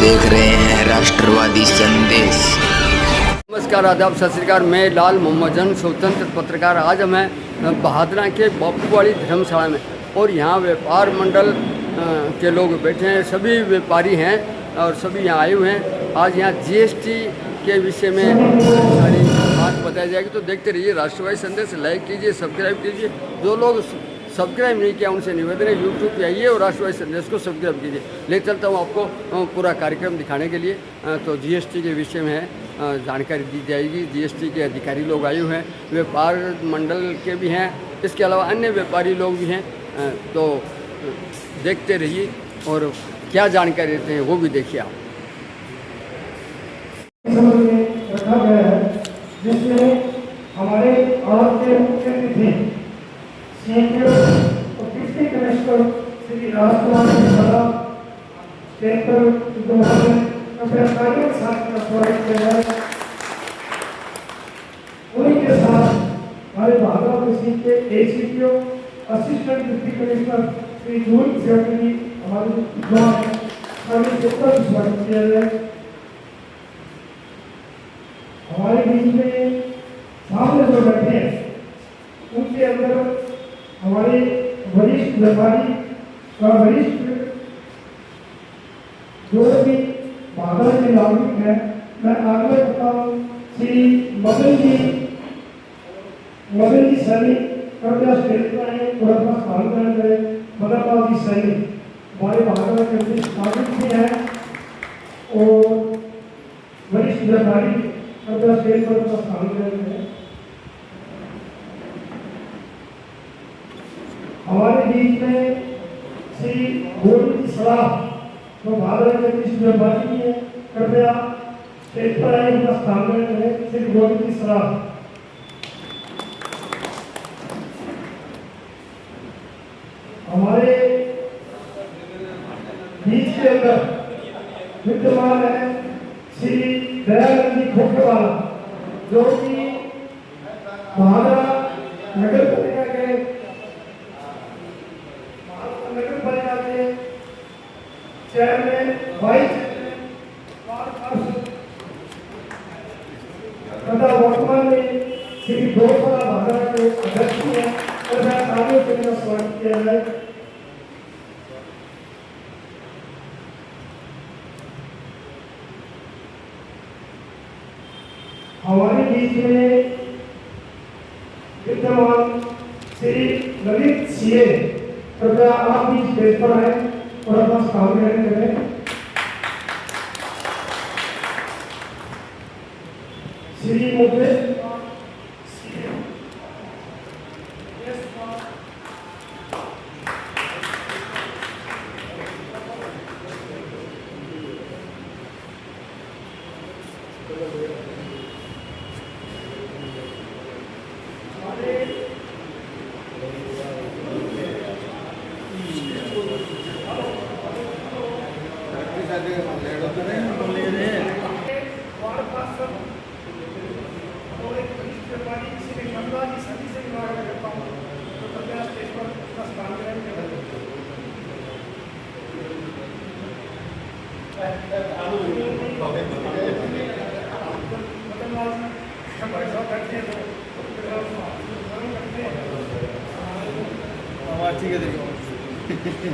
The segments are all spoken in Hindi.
देख रहे हैं राष्ट्रवादी संदेश। नमस्कार, आदाब, सत श्री अकाल। मैं लाल मोहम्मद जन, स्वतंत्र पत्रकार। आज मैं बहादुरा के बापूवाड़ी धर्मशाला में और यहाँ व्यापार मंडल के लोग बैठे हैं, सभी व्यापारी हैं और सभी यहाँ आए हुए हैं। आज यहाँ जीएसटी के विषय में सारी बात बताई जाएगी, तो देखते रहिए। राष्ट्रवादी संदेश लाइक कीजिए, सब्सक्राइब कीजिए। जो लोग सब्सक्राइब नहीं किया उनसे निवेदन है, यूट्यूब पे आइए और राष्ट्रवादी संदेश को सब्सक्राइब कीजिए। ले चलता हूँ आपको पूरा कार्यक्रम दिखाने के लिए। तो जीएसटी के विषय में है जानकारी दी जाएगी। जीएसटी के अधिकारी लोग आए हुए हैं, व्यापार मंडल के भी हैं, इसके अलावा अन्य व्यापारी लोग भी हैं। तो देखते रहिए और क्या जानकारी देते हैं वो भी देखिए आप। रखा गया है जिसमें हमारे आवाज के मुख्य अतिथि सीएमओ और deputy commissioner Shri Rajkumar Mishra paper दोनों अपने कार्यों के साथ स्वागत किया है। उन्हीं के साथ हमारे भागवत तहसील के ACPO assistant deputy commissioner Shri जूल सेक्रेटरी हमारे सभी के स्वागत किया है। हमारे बीच में सामने जो बैठे हैं उनके अंदर हमारे वरिष्ठ व्यापारी और वरिष्ठ जो भी भागवत के नागरिक हैं, मैं आगे करता हूँ श्री मदन जी सैनी कृपया स्टेज पर आए और अपना स्थान ग्रहण करें। मदन जी सैनी हमारे भागवत के वरिष्ठ नागरिक भी हैं और वरिष्ठ व्यापारी कृपया स्टेज पर अपना स्थान ग्रहण करें। हमारे बीच में श्री गोविंद सराफ जो भारत के वरिष्ठ व्यापारी हैं, कृपया स्टेज पर आए, उनका स्थान ग्रहण करें। श्री गोविंद सराफ। हमारे बीच के अंदर विद्यमान है श्री दयानंद जी खोखरवाला जो कि महाराणा नगर पालिका के चेयरमैन वाइस तथा वर्तमान में श्री गौशाला भागरा के अध्यक्ष हैं और मैं आगे के लिए स्वागत किया है। हमारे बीच में विद्यमान श्री ललित सीए, कृपया आप भी स्टेज पर आए और अपना स्थान ग्रहण करें। श्री मुकेश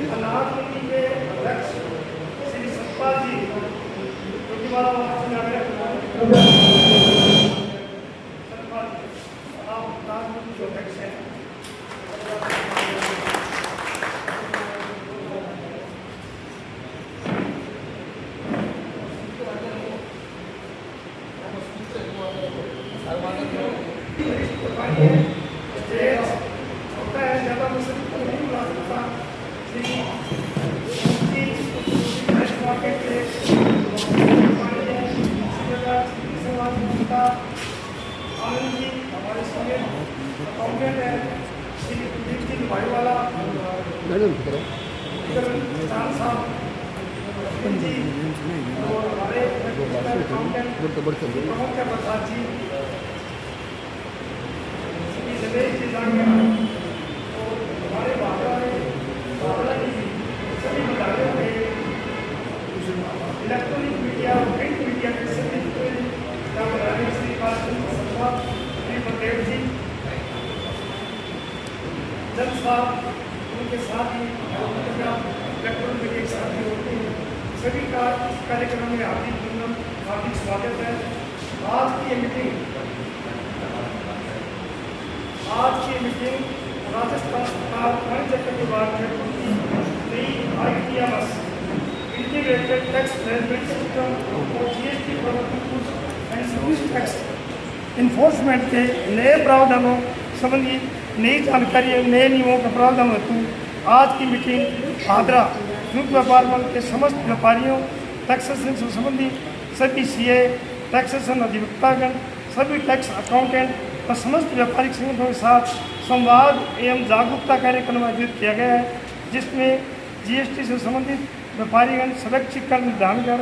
अनाथ मंडी के अध्यक्ष श्री सतपाल जी इलेक्ट्रॉनिक साहब, उनके साथ ही इलेक्ट्रॉन मीडिया के साथ ही होते हैं, सभी का इस कार्यक्रम में हार्दिक वंदन, हार्दिक स्वागत है। आज की मीटिंग राजस्थान सरकार वाणिज्य कर विभाग जयपुर की नई ITMS integrated tax management system और GST प्रवर्तन एंड सर्विस टैक्स इन्फोर्समेंट के नए प्रावधानों संबंधी नई जानकारी और नए नियमों का प्रावधान हेतु आज की मीटिंग भादरा संयुक्त व्यापार मंच के समस्त व्यापारियों, टैक्सेशन से संबंधित सभी CA, टैक्सेशन अधिवक्तागण, सभी टैक्स अकाउंटेंट और समस्त व्यापारिक संगठनों के साथ संवाद एवं जागरूकता कार्यक्रम आयोजित किया गया है, जिसमें GST से संबंधित व्यापारीगण स्वैच्छिक कर निर्धारण कर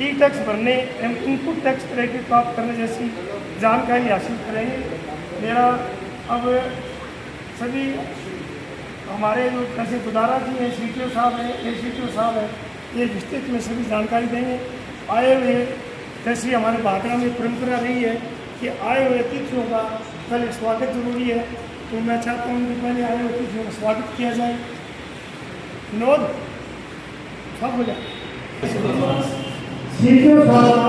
ई-टैक्स भरने एवं इनपुट टैक्स क्रेडिट प्राप्त करने जैसी जानकारी हासिल करेंगे। मेरा अब सभी हमारे जो तहसीलदारा जी हैं, CTO साहब हैं, ACTO साहब हैं, ये विस्तृत में सभी जानकारी देंगे। आए हुए जैसी हमारे भादरा में परंपरा रही है कि आए हुए अतिथियों का पहले स्वागत जरूरी है, तो मैं चाहता हूँ कि पहले आए हुए अतिथियों का स्वागत किया जाए। विनोद सब हो जाए। CTO साहब का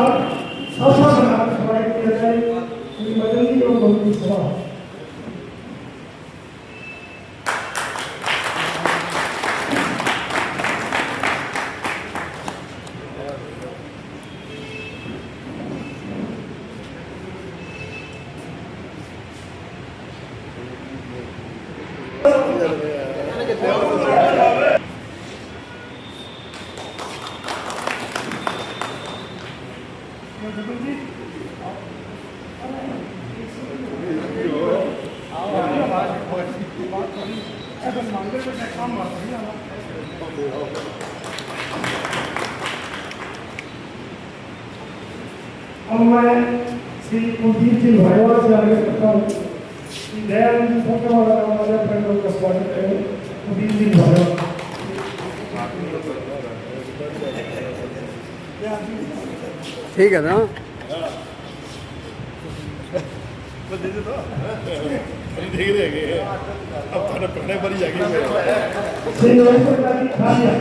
स्वागत किया जाए। मदन जी और बहुत सभा अब मैं श्री कुलदीप जी भाईवाल से आगे करता हूँ कि दयानंद फोटो वाला हमारे फ्रेंडों का स्वागत करें। कुलदीप जी भाईवाल ठीक है ना? श्री ओम प्रकाश जी खालिया,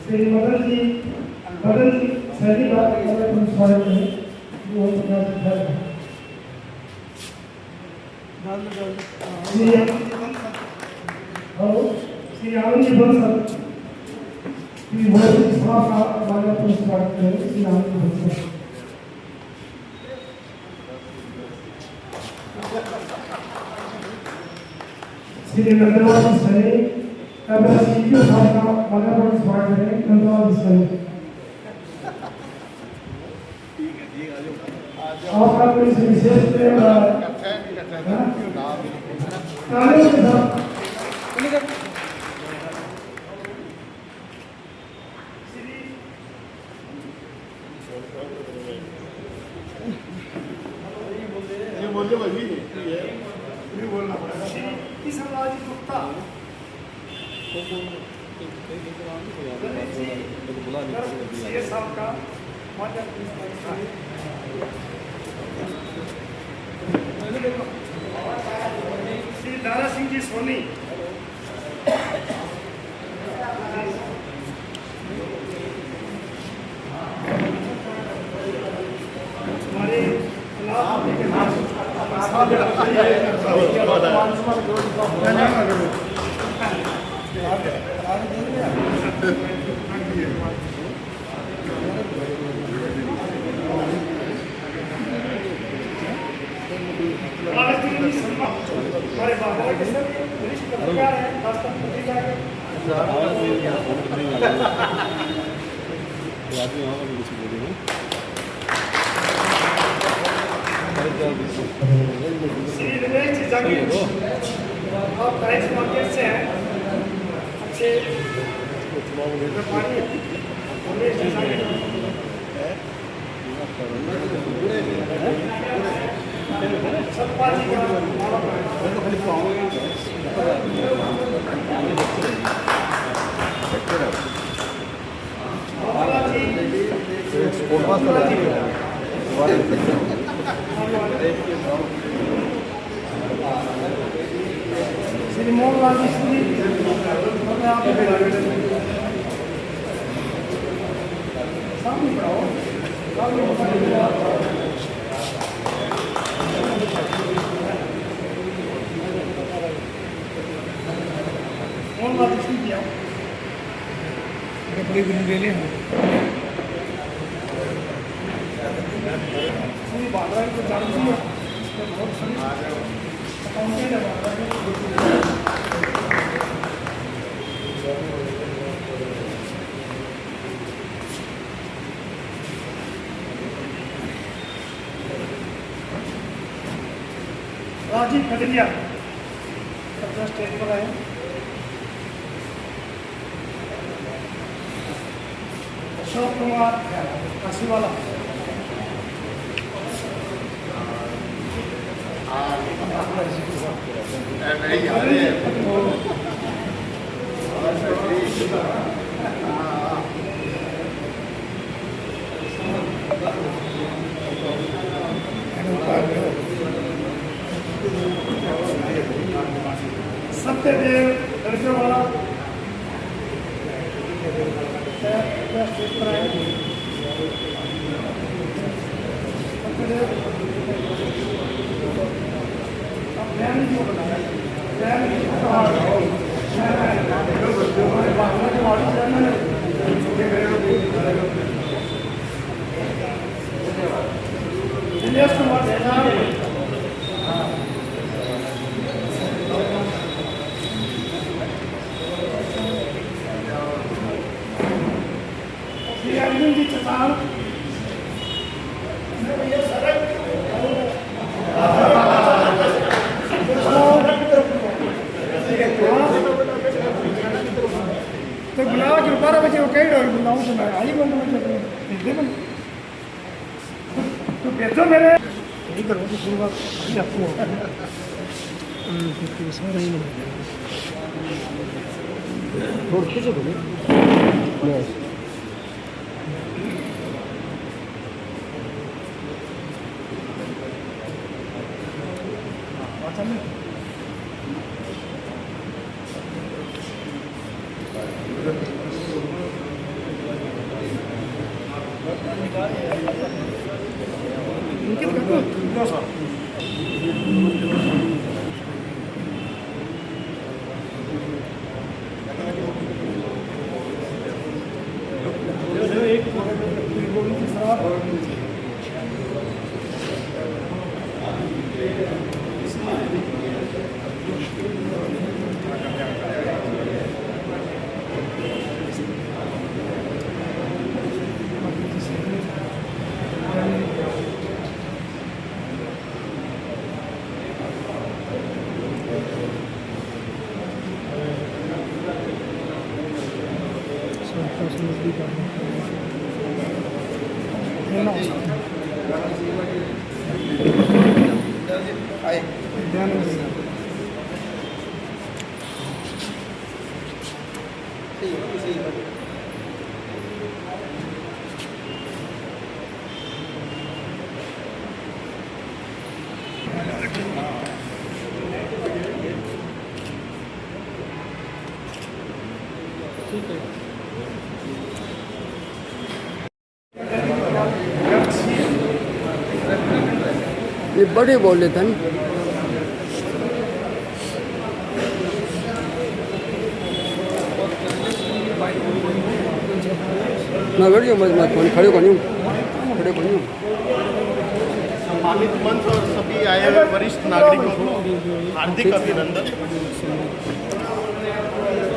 श्री मदन जी सैनी का स्वागत है। श्री आनंद जी बंसल, श्री मोदी साहब का स्वागत है। श्री आनंद जी बंसल, श्री नंदलाल सैनी का CTO साहब का स्वागत है। नंदलाल सैनी आपका कोई विशेष श्री दारा सिंह जी सोनी, हमारे हमारे बाबा के सर वरिष्ठ पत्रकार हैं, खासकर पत्रिका के श्री रमेश जी जागीर, आप टाइम्स मार्केट से हैं, अच्छे व्यापारी रमेश जी जागीर, सतपाल जी का श्री मोहनलाल मिस्त्री आप सामने आओ। मोहनलाल मिस्त्री की आओ। कपड़े भी ले लें। पूरी बादराई को चालू किया बहुत सही अकाउंटेंट है राजीव खडरिया अपना स्टेज पर आए। अशोक कुमार काशीवाला सत्यदेव लड़के वाला स्टेज पर आए। सत्यदेव दिनेश कुमार श्री अर्जुन जी चौहान तो बुलाओ जो 12 बजे वो कहीं और बुलाऊं तो मैं आई बंद में तो भेजो मेरे यही करो तो शुरुआत अभी आपको सारा ही थोड़ा खींचो तो ये बड़े बोले थे मैं वीडियो मैं खड़े को नहीं सम्मानित मंच और सभी आए हुए वरिष्ठ नागरिकों को हार्दिक अभिनंदन।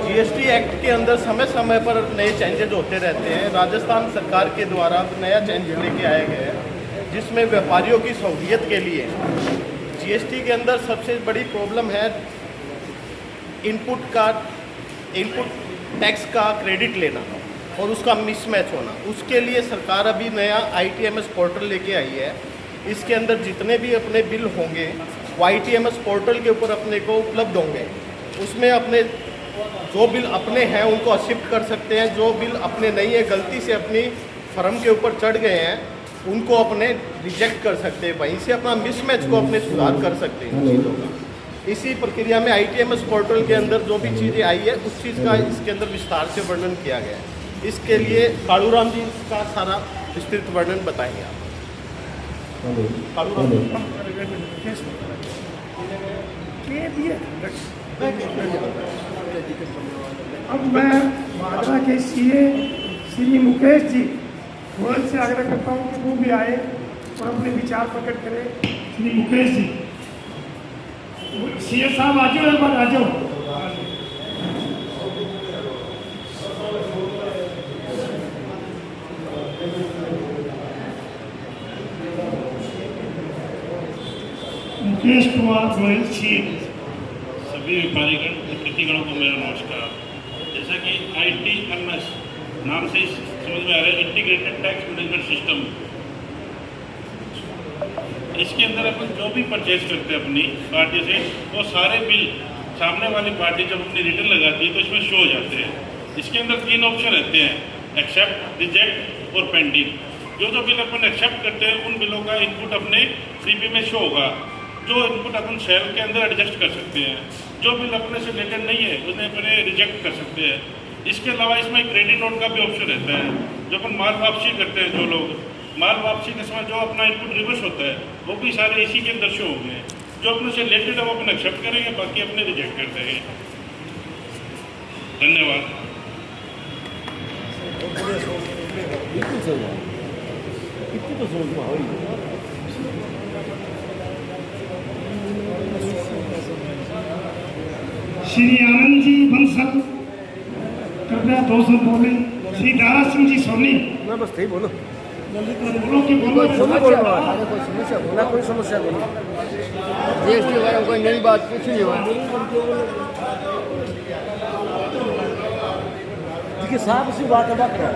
जीएसटी एक्ट के अंदर समय समय पर नए चेंजेज होते रहते हैं। राजस्थान सरकार के द्वारा नया चेंज लेके आए गए हैं जिसमें व्यापारियों की सहूलियत के लिए जीएसटी के अंदर सबसे बड़ी प्रॉब्लम है इनपुट टैक्स का क्रेडिट लेना और उसका मिसमैच होना। उसके लिए सरकार अभी नया ITMS पोर्टल लेके आई है। इसके अंदर जितने भी अपने बिल होंगे वो ITMS पोर्टल के ऊपर अपने को उपलब्ध होंगे। उसमें अपने जो बिल अपने हैं उनको शिफ्ट कर सकते हैं, जो बिल अपने नहीं है गलती से अपनी फर्म के ऊपर चढ़ गए हैं उनको अपने रिजेक्ट कर सकते हैं, वहीं से अपना मिसमैच को अपने सुधार कर सकते हैं चीज़ों का। इसी प्रक्रिया में ITMS पोर्टल के अंदर जो भी चीज़ें आई है उस चीज़ का इसके अंदर विस्तार से वर्णन किया गया है। इसके लिए कालूराम जी इसका सारा विस्तृत वर्णन बताएंगे आप। कालूराम अब मैं भादरा के CA श्री मुकेश जी गोयल से आग्रह करता हूँ कि वो भी आए और अपने विचार प्रकट करें। श्री मुकेश जी, CA साहब आ जाओ, एक बार आ जाओ। मुकेश कुमार गोयल CA। सभी व्यापारीगण और कृतिगणों को मेरा नमस्कार। जैसा कि ITMS नाम से समझ में आ रहा है, इंटीग्रेटेड टैक्स मैनेजमेंट सिस्टम। इसके अंदर अपन जो भी परचेज करते हैं अपनी पार्टी से, वो सारे बिल सामने वाली पार्टी जब अपनी रिटर्न लगाती है तो इसमें शो हो जाते हैं। इसके अंदर 3 ऑप्शन रहते हैं, एक्सेप्ट, रिजेक्ट और पेंडिंग। जो बिल अपन एक्सेप्ट करते हैं उन बिलों का इनपुट अपने CP में शो होगा। जो इनपुट अपन सेल के अंदर एडजस्ट कर सकते हैं। जो बिल अपने से रिलेटेड नहीं है उन्हें अपने रिजेक्ट कर सकते हैं। इसके अलावा इसमें क्रेडिट नोट का भी ऑप्शन रहता है। जो अपन माल वापसी करते हैं, जो लोग माल वापसी के समय जो अपना इनपुट रिवर्स होता है वो भी सारे इसी के अंदर शो होंगे। जो अपने से रिलेटेड है वो अपन एक्सेप्ट करेंगे, बाकी अपने रिजेक्ट कर देंगे। धन्यवाद। श्री आनंद जी बंसल कृपया 2 शब्द बोले। श्री दारा सिंह जी सोनी। मैं बस यही बोलो, बोलो कि बोलो। कोई समस्या बोला, कोई समस्या बोलो। GST के बारे में कोई नई बात कुछ नहीं हुआ। देखिए साहब उसी बात अदा करो।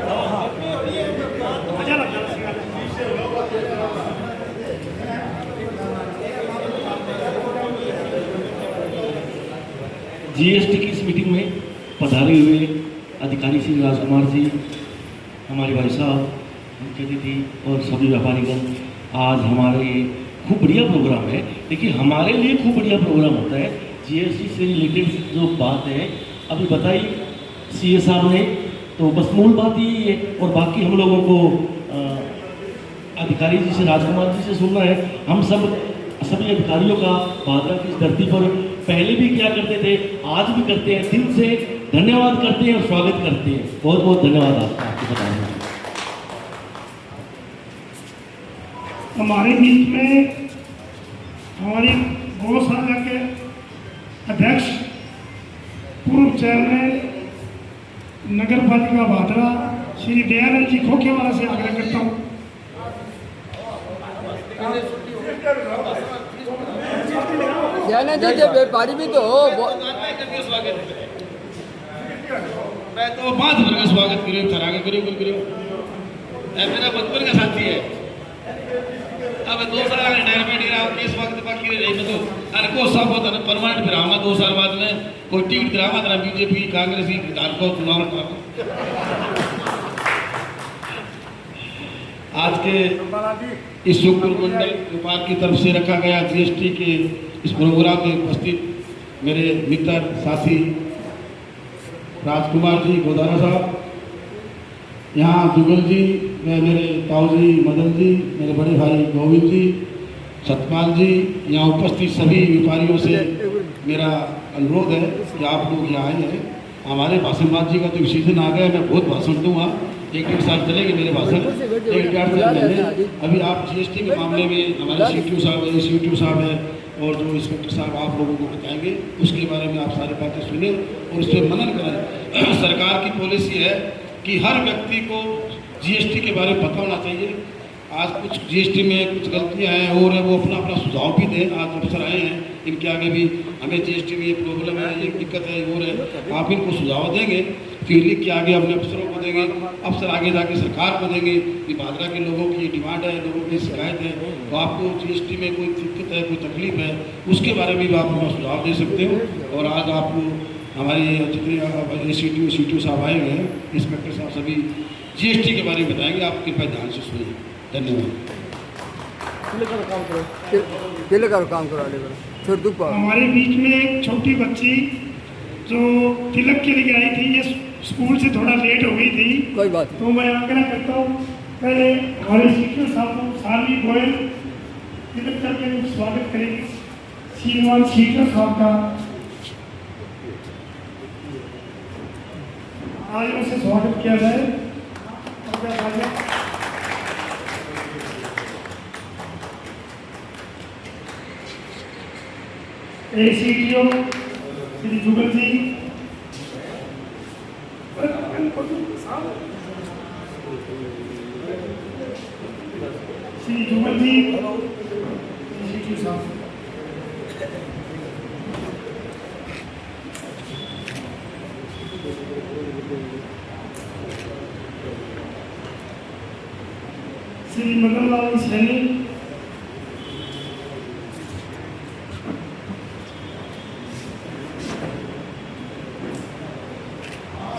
GST की इस मीटिंग में पधारे हुए अधिकारी श्री राजकुमार जी, हमारे भाई साहब, मुख्य अतिथि और सभी व्यापारीगण, आज हमारे खूब बढ़िया प्रोग्राम है। देखिए हमारे लिए खूब बढ़िया प्रोग्राम होता है। GST से रिलेटेड जो बात है अभी बताई CA साहब ने, तो बस मूल बात यही है। और बाकी हम लोगों को अधिकारी जी से, राजकुमार जी से सुनना है। हम सभी अधिकारियों का भादरा की इस धरती पर पहले भी क्या करते थे, आज भी करते हैं, दिल से धन्यवाद करते हैं और स्वागत करते हैं। बहुत बहुत धन्यवाद आपका, आपको बताना। हमारे बीच में हमारी गौशाला के अध्यक्ष, पूर्व चेयरमैन नगर पालिका भादरा श्री दयानंद जी खोखेवाला से आग्रह करता हूँ। दयानंद जी व्यापारी भी तो मैं तो 5 भर का स्वागत करियो, थरागे करियो। मेरा बचपन का साथी है। अब 2 साल रिटायरमेंट गिरा किस वक्त बाकी रही मैं तो अरे को सब होता है परमानेंट फिर आमा 2 साल बाद में कोई टिकट करावा था BJP कांग्रेस की विधान को चुनाव लड़ा। आज के इस शुक्र मंडल विभाग की तरफ से रखा गया GST के इस प्रोग्राम में उपस्थित मेरे मित्र साथी राजकुमार जी गोदारा साहब, यहाँ जुगल जी, मेरे ताऊ जी मदन जी, मेरे बड़े भाई गोविंद जी, सतपाल जी, यहाँ उपस्थित सभी व्यापारियों से मेरा अनुरोध है कि आप लोग यहाँ आए हैं। हमारे भाषणबाज जी का तो सीजन आ गया, मैं बहुत भाषण दूंगा, 1-1.5 साल चलेंगे मेरे भाषण, 1-1.5 साल पहले। अभी आप GST के मामले में हमारे CTO साहब है, CTO साहब है और जो इंस्पेक्टर साहब आप लोगों को बताएंगे, उसके बारे में आप सारी बातें सुने और उस पर मनन करें। सरकार की पॉलिसी है कि हर व्यक्ति को GST के बारे में पता होना चाहिए। आज कुछ GST में कुछ गलतियां हैं और वो अपना सुझाव भी दें। आज अफसर आए हैं, इनके आगे भी हमें GST में ये प्रॉब्लम है, ये दिक्कत है, और है, आप इनको सुझाव देंगे, फिर लिख के आगे अपने अफसरों को देंगे, अफसर आगे जाके सरकार को देंगे कि भादरा के लोगों की ये डिमांड है, लोगों की शिकायत है, तो आपको GST में कोई दिक्कत है, कोई तकलीफ है, उसके बारे में भी आप अपना सुझाव दे सकते हो। और आज आपको हमारे जितने CTO साहब आए हुए हैं, इंस्पेक्टर साहब, सभी GST के बारे में बताएंगे, आप कृपया ध्यान से सुनिए। धन्यवाद। केले का काम करा ले फिर दोपहर हमारे बीच में एक छोटी बच्ची जो तिलक के लिए आई थी, ये स्कूल से थोड़ा लेट हो गई थी, कोई बात तो मैं आग्रह करता हूँ पहले हमारे शिक्षक साहब को सारवी गोयल तिलक करके स्वागत करेंगे श्रीमान शिक्षक साहब का। आज उनसे स्वागत किया जाए। ACTO श्री जुगल जी, श्री जुगल जी, ACTO साहब, श्री मदन लाल सैनी,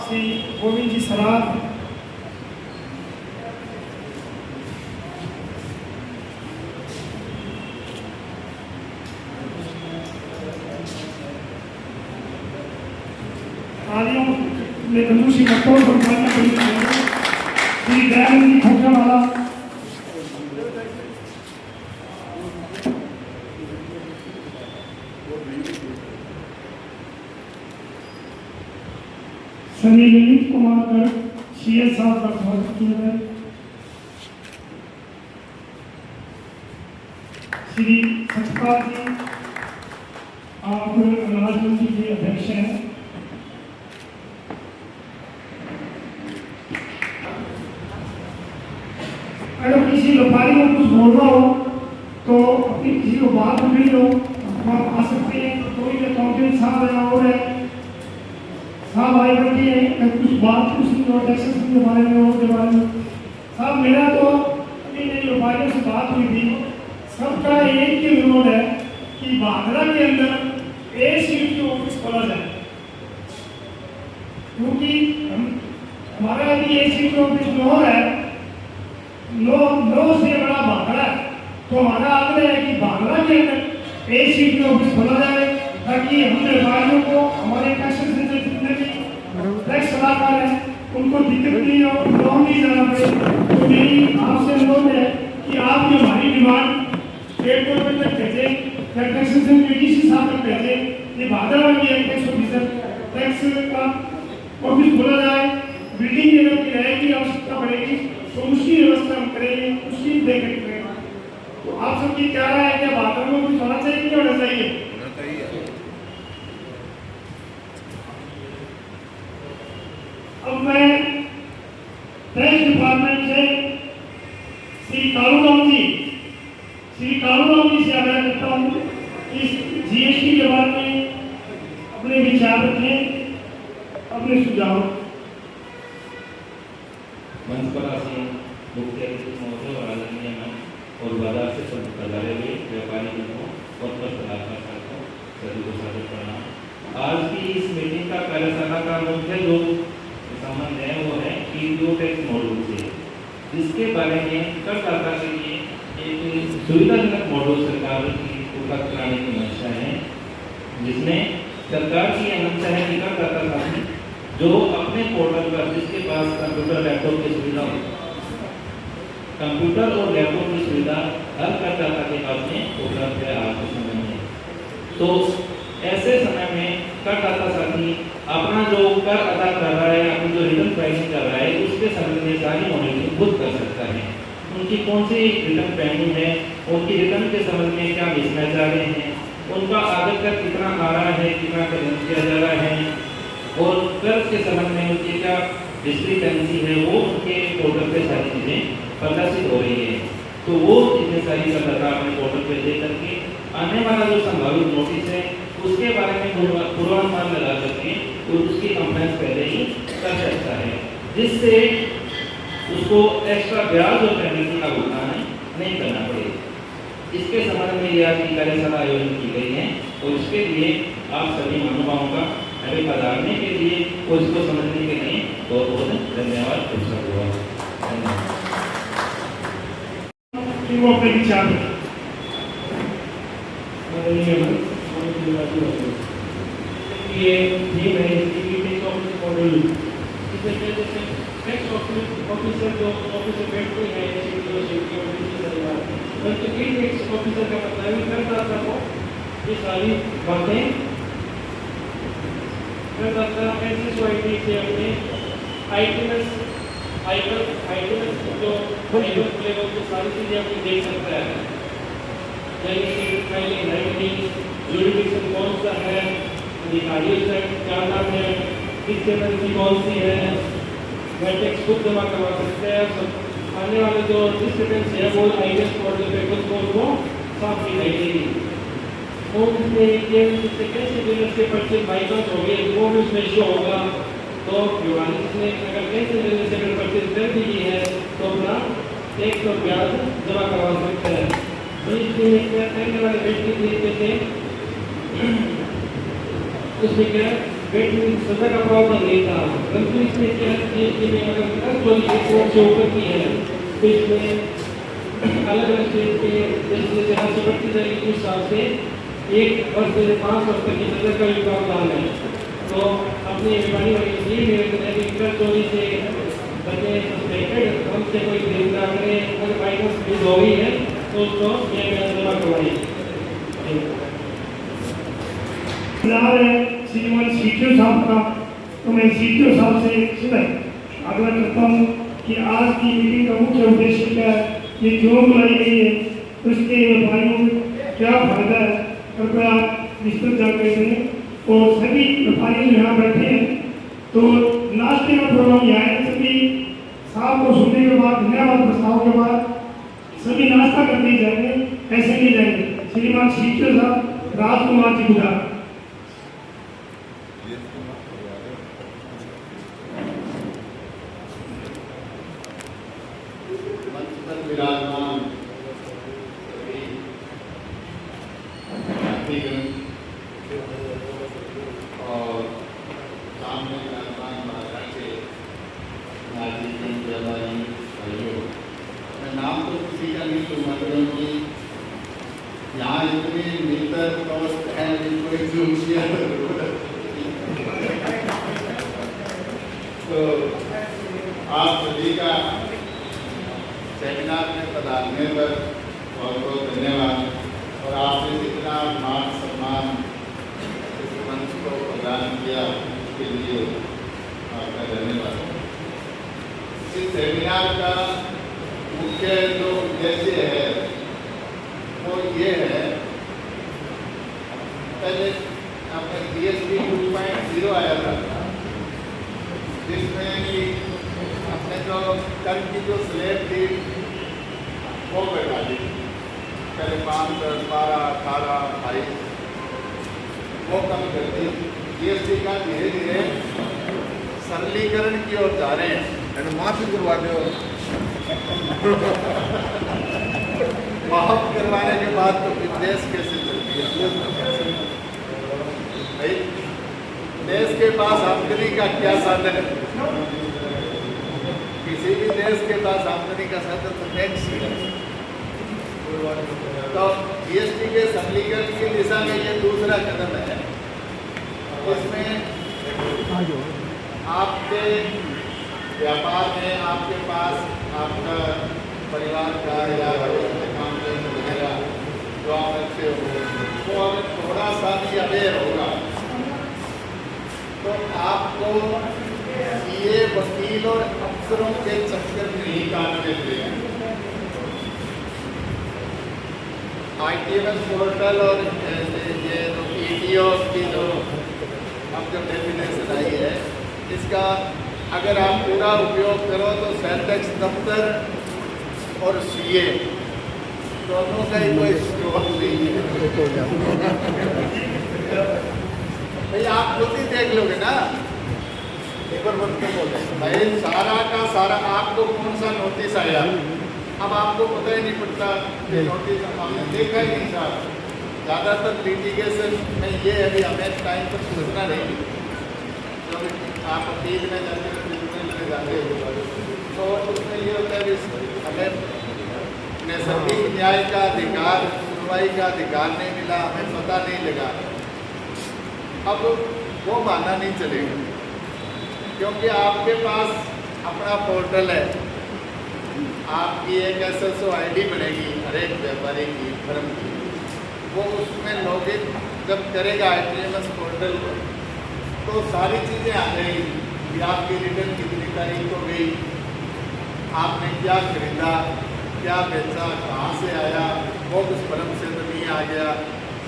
श्री गोविंद जी सराफ, तालियों में कंजूसी का तोड़ बढ़ाने के लिए श्री दयानंद जी खोखरावाला, श्री ललित कुमार गर्ग CS साहब का स्वागत किया जाए। श्री सतपाल जी, आप राजनीति के अध्यक्ष हैं। अगर किसी व्यापारी को कुछ बोलना हो तो अपनी किसी को बात मिल लो, आप आ सकते हैं। कोई अकाउंटेंट साहब है और है साहब आए बैठे हैं, कुछ बात पूछनी हो टैक्सेशन के बारे में और के बारे में। साहब मेरा तो अभी नई व्यापारियों से बात हुई थी, सबका एक ही अनुरोध है कि बांद्रा के अंदर ACTO ऑफिस खोला जाए, क्योंकि हमारा यदि ACTO ऑफिस लाहौर है, लो से बड़ा बांद्रा है, तो हमारा आग्रह है कि बांद्रा के अंदर ACTO ऑफिस खोला जाए, ताकि हम व्यापारियों को, हमारे टैक्सेशन से जितने भी टैक्स सलाहकार हैं उनको दिक्कत नहीं हो, लोन नहीं जाना पड़े। तो मेरी आपसे अनुरोध है कि आप जो हमारी डिमांड स्टेट गवर्नमेंट तक भेजें, टैक्सेशन PDC साहब तक भेजें, ये बांद्रा में भी टैक्स ऑफिसर टैक्स का ऑफिस खोला जाए। बिल्डिंग अगर किराए की आवश्यकता पड़ेगी तो उसकी व्यवस्था हम करेंगे, उसकी देखरेख करेंगे। तो आप सबकी क्या राय है, क्या बांद्रा में कुछ होना चाहिए कि होना चाहिए? अब मैं टैक्स डिपार्टमेंट से श्री कालूराम जी से आग्रह करता हूँ इस GST के बारे में अपने विचार रखें, अपने सुझाव। मंच पर आसीन मुख्य अतिथि महोदय और आदरणीय और बाजार से पधारे हुए व्यापारी मित्रों और सलाहकार साथियों सभी को स्वागत प्रणाम। आज की इस मीटिंग का कार्यशाला का मुख्य जो संबंध है वो है EDO टैक्स मॉड्यूल से, जिसके बारे में करदाता के लिए एक सुविधाजनक मॉड्यूल सरकार की उपलब्ध कराने की मंशा है, जिसमें सरकार की यह मंशा है कि करदाता साथी जो अपने पोर्टल पर, जिसके पास कंप्यूटर लैपटॉप की सुविधा हो, कंप्यूटर और लैपटॉप की सुविधा हर करदाता के पास में उपलब्ध है आज के समय में। तो ऐसे समय में करदाता साथी अपना जो कर अदा कर रहा है, अपनी जो रिटर्न फाइलिंग कर रहा है, उसके संबंध में सारी मॉनिटरिंग खुद कर सकता है। उनकी कौन सी रिटर्न पेंडिंग है, उनकी रिटर्न के संबंध में क्या मिसमैच आ रहे हैं, उनका आगे कर कितना आ रहा है, कितना कलेक्ट किया जा रहा है, और कर्ज के संबंध में उनकी क्या डिस्क्रिपेंसी है, वो उनके पोर्टल पे सारी चीज़ें प्रदर्शित हो रही है। तो वो चीज़ें सारी करदाता अपने पोर्टल पे दे करके आने वाला जो संभावित नोटिस है उसके बारे में पूर्वानुमान लगा सकते हैं और उसकी कंप्लेंट पहले ही कर सकता है, जिससे उसको एक्स्ट्रा ब्याज और पेनल्टी का भुगतान नहीं करना पड़ेगा। इसके संबंध में यह आज की कार्यशाला आयोजन की गई है और इसके लिए आप सभी महानुभावों का हमें पधारने के लिए और इसको समझने के लिए बहुत बहुत धन्यवाद। धन्यवाद। कि वो अपने विचार रखें। ये थीम है मीटिंग मॉडल, इसमें जैसे नेक्स्ट ऑफिसर जो ऑफिसर बैठते हैं तो एक ऑफिसर का मतलब करता था वो ये सारी बातें करता था ऐसी सोसाइटी से अपने आइटम्स जो लेवल की सारी चीज़ें अपनी देख सकता है, जुरिडिक्शन कौन सा है, अधिकारी क्या नाम है, किस पेमेंट कौन सी है, मैट्रिक्स खुद जमा करवा सकते हैं। सब आने वाले जो डिस्टर्बेंस है वो आईएएस पोर्टल पे खुद को साफ दिखाई देगी। और इसमें ये कैसे बिजनेस के परचेज बाइकआउट हो गए वो भी उसमें शो होगा। तो विवादित ने अगर कैसे बिजनेस से परचेज कर दी है तो अपना 100 ब्याज जमा करवा सकते हैं। तो इसमें क्या करने वाले व्यक्ति तरीके से उसमें क्या व्यक्ति सजा का प्रावधान नहीं था, परंतु इसमें क्या में अगर 10 वर्ष से ऊपर की है तो इसमें अलग अलग स्टेज के जैसे जहाँ से बढ़ती जाएगी उस हिसाब से 1 वर्ष से 5 वर्ष तक की सजा का भी प्रावधान है। तो अपनी मेहरबानी वाली ये कर चोरी से बचे सस्पेक्टेड हमसे कोई गिरफ्तार करे, अगर बाइक में हो गई है तो उसको जमा करवाइए। श्रीमान सीटीओ साहब का, तो मैं सीटीओ साहब से आग्रह करता हूँ कि आज की मीटिंग का मुख्य उद्देश्य क्या है, ये क्यों बुलाई गई है, उसके व्यापारियों को क्या फायदा है, कृपया विस्तृत जानकारी दें। और सभी व्यापारी जो यहाँ बैठे हैं तो नाश्ते का प्रोग्राम यहाँ है, सभी साहब को सुनने के बाद धन्यवाद प्रस्ताव के बाद सभी नाश्ता करके जाएंगे, ऐसे नहीं जाएंगे। श्रीमान सीटीओ साहब राजकुमार जी गुजरात। विराजमान और सामने विराजमान महाराजा के नागरिकों के भाइयों, मैं नाम तो किसी का नहीं सुना क्योंकि यहाँ इतने मिलकर दोस्त हैं जिनको एक दूसरे तो आप सभी का सेमिनार में पधारने पर बहुत बहुत धन्यवाद। और आपने जितना मान सम्मान इस मंच को प्रदान किया उसके लिए आपका धन्यवाद। इस सेमिनार का मुख्य जो उद्देश्य है वो ये है, पहले आपका GST 2.0 आया था जिसमें कि अपने जो कर की जो स्लेब थी वो बढ़ा दी, पहले 5, 10, 12, 18, 28 वो कम कर दी। GST का धीरे धीरे सरलीकरण की ओर जा रहे हैं। माफ़ी करवा दो माफ़ करवाने के बाद तो फिर देश कैसे चलती है भाई? देश के पास आमदनी का क्या साधन है? किसी भी देश के पास आमदनी का साधन तो टैक्स ही है। तो GST के सरलीकरण की दिशा में ये दूसरा कदम है। इसमें आपके व्यापार में आपके पास आपका परिवार का या काम वगैरह जो आप रखते हो वो अगर थोड़ा सा भी अवेयर होगा तो आपको ये वकील और अफसरों के चक्कर नहीं काटने देंगे। ITMS पोर्टल और ये जो EDO की जो हम जो डेफिनेशन आई है इसका अगर आप पूरा उपयोग करो तो सेल टैक्स दफ्तर और CA दोनों का ही कोई स्कोप नहीं है। भाई आप खुद ही देख लोगे ना, एक बार बोले भाई सारा का सारा आपको कौन सा नोटिस आया, अब आपको पता ही नहीं पड़ता कि नोटिस हमने देखा ही नहीं था। ज़्यादातर लिटिगेशन में ये अभी हमें टाइम पर सोचना नहीं, तो आप अपील में जाते हो ट्रिब्यूनल में जाते हो तो उसमें ये होता है हमें उन्हें सटीक न्याय का अधिकार, सुनवाई का अधिकार नहीं मिला, हमें पता नहीं लगा। अब वो मानना नहीं चलेगा, क्योंकि आपके पास अपना पोर्टल है, आपकी एक SSO ID बनेगी हर एक व्यापारी की, फर्म की, वो उसमें लॉगिन जब करेगा ITMS पोर्टल पर तो सारी चीज़ें आ जाएंगी कि आपकी रिटर्न कितनी तारीख को गई, आपने क्या खरीदा, क्या बेचा, कहाँ से आया, वो उस फर्म से तो नहीं आ गया,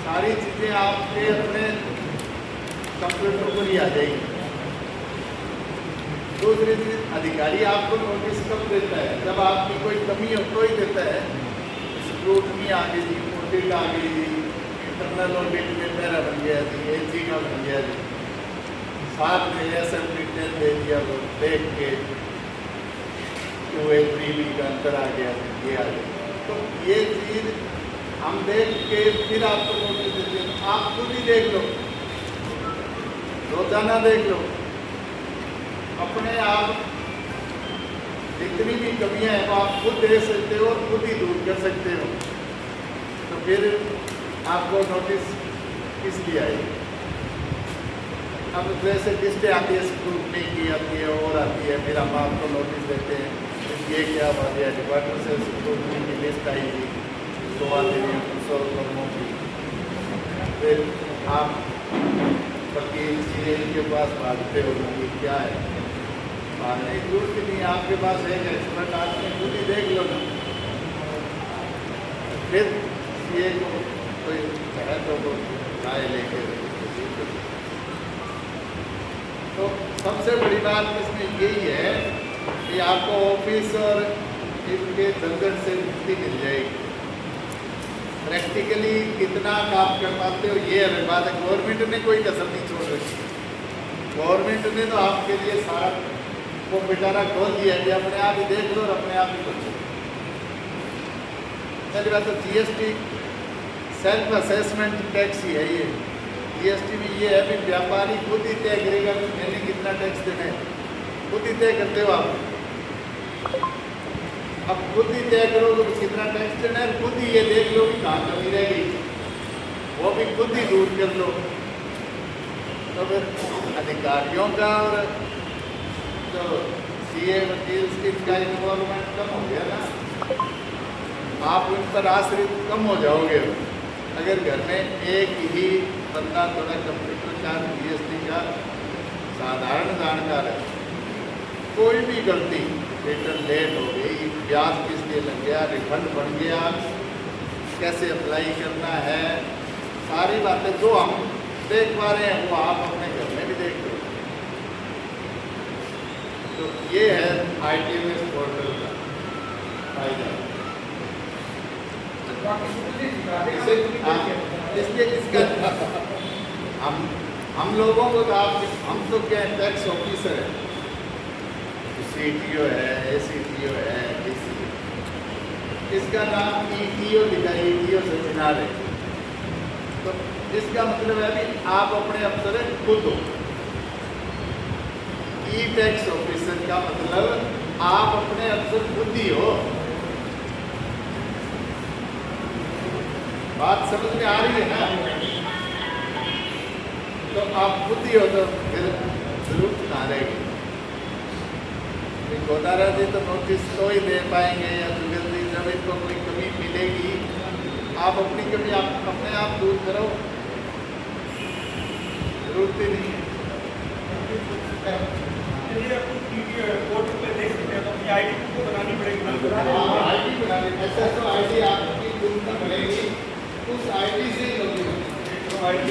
सारी चीज़ें आपके अपने कंप्यूटर पर ही आ जाएगी। दूसरी चीज़, अधिकारी आपको नोटिस कब देता है? जब आपकी कोई कमी हो तो ही देता है। स्क्रूटनी आ गई जी, ऑडिट आ गई जी, इंटरनल ऑडिट में मेरा बन गया जी, AG का बन गया जी, साथ में असेंबली दे दिया, वो देख के 2A3B का अंतर आ गया, ये आ गया। तो ये चीज़ हम देख के फिर आपको नोटिस देते हैं, आप खुद ही देख लो, रोजाना देख लो, अपने आप जितनी भी कमियां हैं वो आप खुद देख सकते हो और खुद ही दूर कर सकते हो। तो फिर आपको नोटिस किस लिए आएगी? अब जैसे लिस्टें आती है, स्क्रूटनी की आती है और आती है, फिर हम आपको नोटिस देते हैं, ये क्या बात है, डिपार्टमेंट से स्क्रूटनी की लिस्ट आएगी, तो आती है 100 फर्मों की, फिर आप वकील सीए के पास भागते हो कि क्या है, भागने की जरूरत नहीं, आपके पास एक एक्सपर्ट आदमी खुद ही देख लो ना। फिर सीए को कोई है तो राय लेके, तो सबसे बड़ी बात इसमें यही है कि आपको ऑफिस और इनके झंझट से मुक्ति मिल जाएगी। प्रैक्टिकली कितना काम कर पाते हो ये अलग बात है। गवर्नमेंट ने कोई कसर नहीं छोड़ रखी, गवर्नमेंट ने तो आपके लिए सारा वो बेचारा खोल दिया कि अपने आप ही देख लो और अपने आप ही करो। पहली बात तो GST सेल्फ असेसमेंट टैक्स ही है ये। GST में ये है कि व्यापारी खुद ही तय करेगा कि मैंने कितना टैक्स देना है, खुद ही तय करते हो आप। अब खुद ही तय करो तो कितना टैक्स देना है, खुद ही ये देख लो कि कहाँ कमी रह गई, वो भी खुद ही दूर कर लो। तो फिर अधिकारियों का और जो CA वकील का इन्वॉल्वमेंट कम हो गया ना, आप उन पर आश्रित कम हो जाओगे। अगर घर में एक ही बंदा थोड़ा कंप्यूटर का GST का साधारण जानकार है, कोई भी गलती, रिटर्न लेट हो गई, ब्याज किस लिए लग गया, रिफंड बढ़ गया, कैसे अप्लाई करना है, सारी बातें जो हम देख पा रहे हैं वो आप अपने घर में भी देख लो। तो ये है ITMS पोर्टल का फायदा। इसलिए इसका हम लोगों को तो हम तो क्या टैक्स ऑफिसर है, CTO है, ACTO है, DC, इसका नाम ETO लिखा है, ETO सेमिनार है। तो इसका मतलब है कि आप अपने अफसर खुद हो। टैक्स ऑफिसर का मतलब आप अपने अफसर खुद ही हो। बात समझ में आ रही है ना? तो आप खुद ही हो तो फिर जरूरत कहाँ रहेगी। गोदारा जी तो नोटिस तो ही दे पाएंगे या तो जल्दी जब इनको कोई कमी मिलेगी, आप अपनी कमी आप अपने आप दूर करो, जरूरत ही नहीं है। कोर्ट पे देख सकते हैं तो अपनी ID को बनानी पड़ेगी ना। ID बनानी, ऐसा तो ID आपकी खुद की बनेगी, उस ID से ही होगी तो ID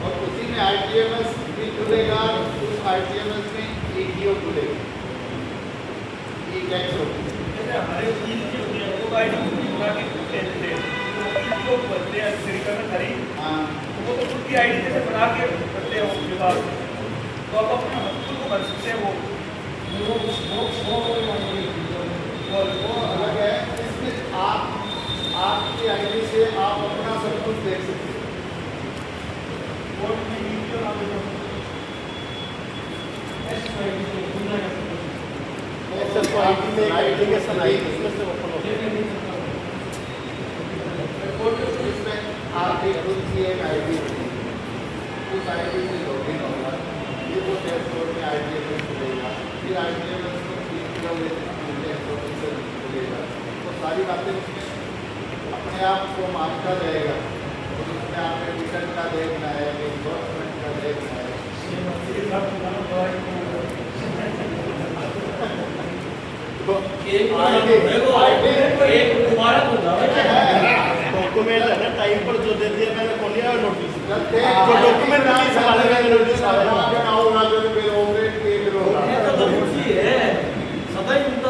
और उसी में ITMS भी खुलेगा, उस ITMS में ETO खुलेगा, टैक्स होगी। हमारे वो ID बना के देते हैं, ETO बनते हैं रिटर्न खरीद, हाँ वो तो खुद की ID जैसे बना के करते हैं उसके बाद, तो आप अपने खुद को कर सकते हैं। वो अलग है, इसमें आपकी ID से आप अपना सब कुछ देख सकते हैं। सोसाइटी में एक एप्लीकेशन आई उसमें से ओपन हो गया। इसमें आपकी खुद की एक आईडी उस आईडी से लॉगिन होगा, ये वो डैशबोर्ड में आईडीएमएस खुलेगा, फिर आईडीएमएस को खुलेगा, तो सारी बातें उसमें अपने आप को मानता रहेगा। तो उसमें आपने रिटर्न का देखना है, इन्फोर्समेंट का देखना है। तो डॉक्यूमेंट है ना टाइम पर जो दे दिया मैंने कौन लिया नोटिस, जो डॉक्यूमेंट नहीं संभाले मैंने नोटिस सदा ही मिलता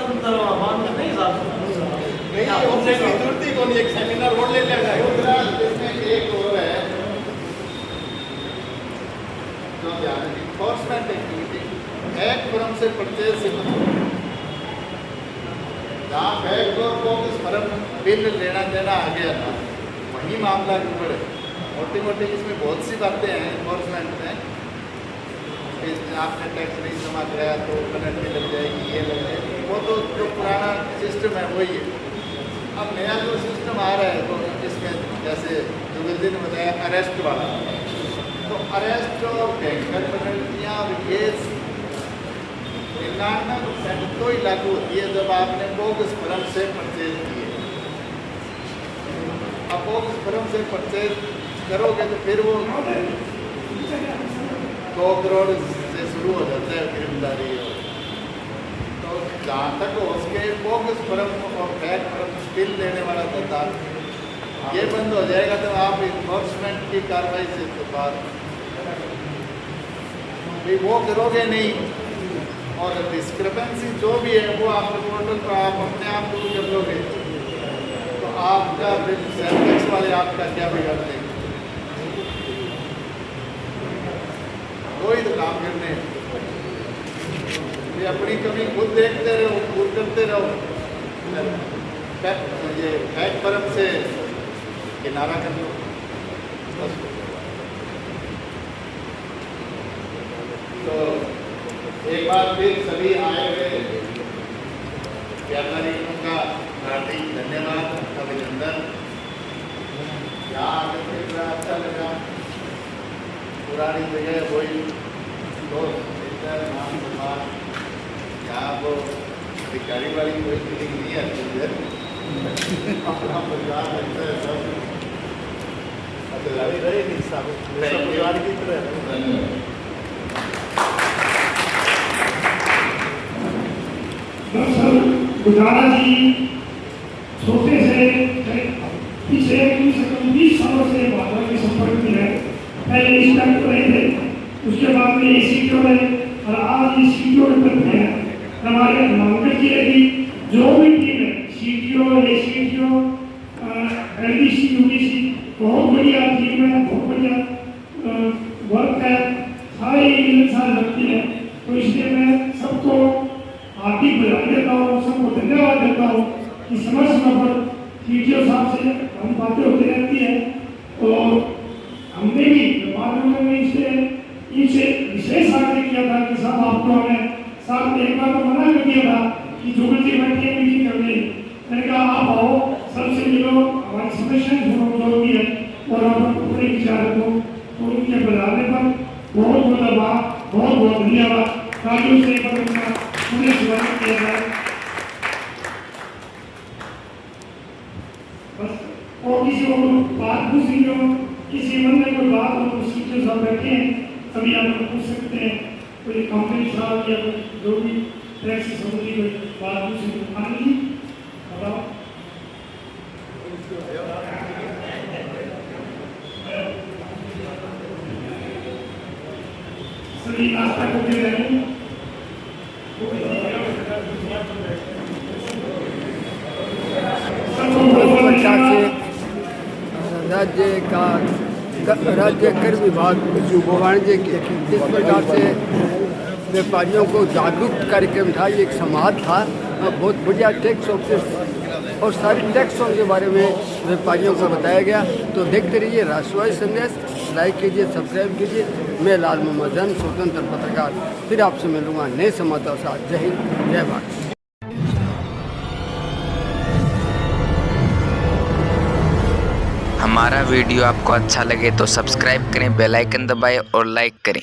नहीं ऑफिस की जरूरत ही कौन, एक सेमिनार और ले लिया जाएगा। इसमें एक और है जो ध्यान है, इन्फोर्समेंट एक्टिविटी एक फर्म से परचेज से जहाँ बैंक और बोगस फर्म बिल लेना देना आ गया था वही मामला गड़बड़ है। मोटी मोटी इसमें बहुत सी बातें हैं इन्फोर्समेंट में, आपने टैक्स नहीं जमा कराया तो पेनल्टी लग जाएगी, ये लग जाएगी, वो तो जो पुराना सिस्टम है वही है। अब नया जो सिस्टम आ रहा है तो इसमें जैसे जुगल ने बताया अरेस्ट वाला, तो अरेस्ट और बैंकर पेनल्टियाँ और ये 99% तो ही लागू होती है जब आपने बोगस फर्म से परचेज किए। अब बोगस फर्म से परचेज करोगे तो फिर वो 2 करोड़ से शुरू हो जाता है गिरफ्तारी। तो जहाँ तक हो उसके बोगस फर्म और बैक फर्म बिल देने वाला धंधा ये बंद हो जाएगा तो आप इन्फोर्समेंट की कार्रवाई से तो बात भी वो करोगे नहीं। और डिस्क्रिपेंसी जो भी है वो आप पोर्टल पर आप अपने आप दूर कर लोगे तो आपका फिर सेल टैक्स वाले आपका क्या बिगाड़ देंगे। वही तो काम करने हैं, अपनी कमी खुद देखते रहो, दूर करते रहो, ये बैक फर्म से किनारा कर लो बस। तो एक बार फिर सभी आए हुए व्यापारियों का हार्दिक धन्यवाद, अभिनंदन। यहाँ आकर बड़ा अच्छा लगा, पुरानी जगह वही दोस्त नाम सम्मान, यहाँ वो अधिकारी वाली कोई फीलिंग नहीं आती है, अपना परिवार लगता है सब अधिकारी रहे नहीं सब परिवार की तरह। दरअसल गुजारा जी छोटे से पिछले 20 सालों से भाजपा के संपर्क में है। पहले इस टाइम पर रहे थे, उसके बाद में ये सीटों में और आज ये सीटों में पर है। हमारे मांगट की रही जो भी टीम है, सीटीओ एसीटीओ एलडीसी यूडीसी, बहुत बढ़िया टीम है, बहुत बढ़िया वर्क है, सारी साथ लगती है। तो इसलिए मैं सबको हार्दिक बधाई देता हूँ, सबको धन्यवाद देता हूँ कि समय समय पर सीटीओ साहब से हम बातें होती रहती है। और हमने भी व्यापारियों में इनसे विशेष आग्रह किया था कि साहब आपको हमें साथ में एक बार तो मना कर दिया था कि जुगल जी बैठे मीटिंग कर ले, मैंने कहा आप आओ, सबसे मिलो, हमारी समस्याएं सुनो जो भी है और आप अपने विचार रखो। तो उनके बुलाने पर बहुत बहुत आभार, बहुत बहुत धन्यवाद। राज्यों से उन्हें स्वागत किया जाए बस। और किसी को बात पूछनी हो, किसी मन में कोई बात हो तो सीधे साहब बैठे हैं, तभी आप लोग पूछ सकते हैं। कोई कंपनी साहब या जो भी टैक्स से संबंधी कोई बात पूछनी हो, आनंद जी बताओ। सभी नाश्ता करके रहेंगे। राज्य कर विभाग वाणिज्य के इस प्रकार से व्यापारियों को जागरूक कार्यक्रम था, ये एक समाज था, बहुत बढ़िया टैक्स ऑफिस और सारी टैक्सों के बारे में व्यापारियों को बताया गया। तो देखते रहिए राष्ट्रवादी संदेश, लाइक कीजिए, सब्सक्राइब कीजिए। मैं लाल मोहम्मद जन, स्वतंत्र पत्रकार, फिर आपसे मिलूंगा नए समाचार साथ। जय हिंद, जय भारत। हमारा वीडियो आपको अच्छा लगे तो सब्सक्राइब करें, बेल आइकन दबाएं और लाइक करें।